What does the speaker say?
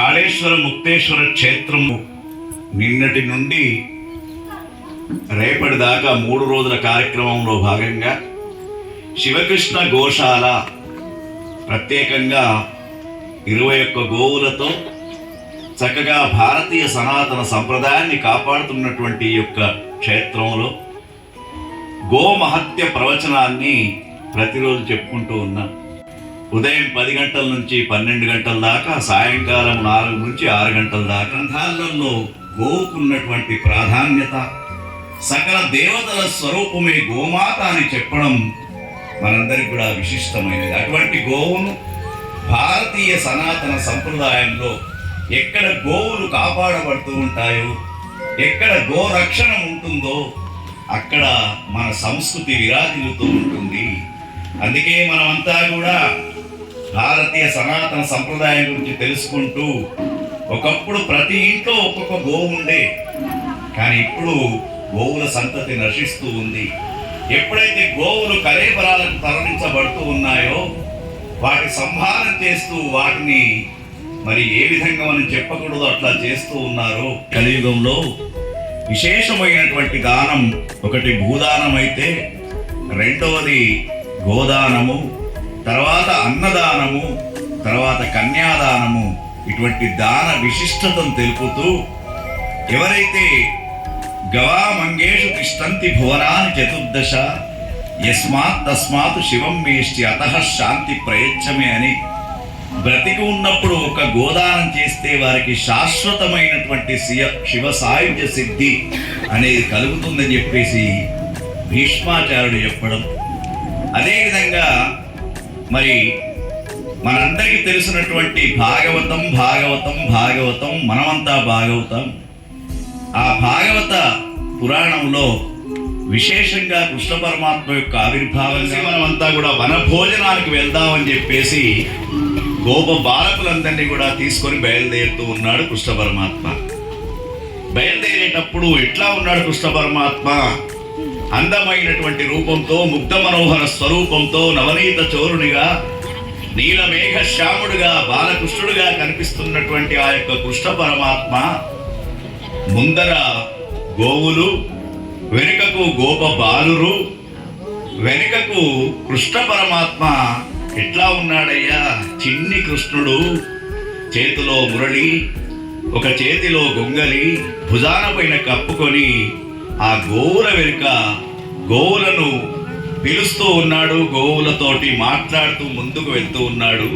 కాళేశ్వర ముక్తేశ్వర క్షేత్రము నిన్నటి నుండి రేపటి దాకా 3 రోజుల కార్యక్రమంలో భాగంగా శివకృష్ణ గోశాల ప్రత్యేకంగా 21 గోవులతో చక్కగా భారతీయ సనాతన సంప్రదాయాన్ని కాపాడుతున్నటువంటి యొక్క క్షేత్రంలో గోమహత్య ప్రవచనాన్ని ప్రతిరోజు చెప్పుకుంటూ ఉన్నాం. ఉదయం 10 గంటల నుంచి 12 గంటల దాకా, సాయంకాలం 4 నుంచి 6 గంటల దాకా గ్రంథాలలో గోవుకున్నటువంటి ప్రాధాన్యత, సకల దేవతల స్వరూపమే గోమాత అని చెప్పడం మనందరికీ కూడా విశిష్టమైనది. అటువంటి గోవును భారతీయ సనాతన సంప్రదాయంలో ఎక్కడ గోవులు కాపాడబడుతూ ఉంటాయో, ఎక్కడ గోరక్షణ ఉంటుందో అక్కడ మన సంస్కృతి విరాజిల్లుతూ ఉంటుంది. అందుకే మనమంతా కూడా భారతీయ సనాతన సంప్రదాయం గురించి తెలుసుకుంటూ, ఒకప్పుడు ప్రతి ఇంట్లో ఒక్కొక్క గోవు ఉండే, కానీ ఇప్పుడు గోవుల సంతతి నశిస్తూ ఉంది. ఎప్పుడైతే గోవులు కళేబరాలకు తరలించబడుతూ ఉన్నాయో వాటి సంహారం చేస్తూ వాటిని మరి ఏ విధంగా మనం చెప్పకూడదు అట్లా చేస్తూ ఉన్నారో. కలియుగంలో విశేషమైనటువంటి దానం ఒకటి భూదానం అయితే, రెండవది గోదానము, తర్వాత అన్నదానము, తర్వాత కన్యాదానము. ఇటువంటి దాన విశిష్టతను తెలుపుతూ, ఎవరైతే గవామంగేషు తిష్టంతి భువనాని చతుర్దశ యస్మాత్ తస్మాత్ శివం మేష్టి అతః శాంతి ప్రయచ్చమే అని బ్రతికి ఉన్నప్పుడు ఒక గోదానం చేస్తే వారికి శాశ్వతమైనటువంటి శివ సాయుధ్య సిద్ధి అనేది కలుగుతుందని చెప్పేసి భీష్మాచార్యుడు చెప్పడం. అదేవిధంగా మరి మనందరికీ తెలిసినటువంటి భాగవతం భాగవతం భాగవతం మనమంతా భాగవతం. ఆ భాగవత పురాణంలో విశేషంగా కృష్ణ పరమాత్మ యొక్క ఆవిర్భావంగా మనమంతా కూడా వనభోజనానికి వెళ్దామని చెప్పేసి గోప బాలకులందరినీ కూడా తీసుకొని బయలుదేరుతూ ఉన్నాడు కృష్ణ పరమాత్మ. బయలుదేరేటప్పుడు ఎట్లా ఉన్నాడు కృష్ణ పరమాత్మ? అందమైనటువంటి రూపంతో, ముగ్ధ మనోహర స్వరూపంతో, నవనీత చోరునిగా, నీలమేఘ శ్యాముడుగా, బాలకృష్ణుడుగా కనిపిస్తున్నటువంటి ఆ యొక్క కృష్ణ పరమాత్మ ముందర గోవులు, వెనుకకు గోప బాలురు, వెనుకకు కృష్ణ పరమాత్మ ఎట్లా ఉన్నాడయ్యా? చిన్ని కృష్ణుడు, చేతిలో మురళి, ఒక చేతిలో గొంగలి, భుజాన పైన కప్పుకొని ఆ గోవుల వెనుక గోవులను పిలుస్తూ ఉన్నాడు, గోవులతోటి మాట్లాడుతూ ముందుకు వెళ్తూ ఉన్నాడు.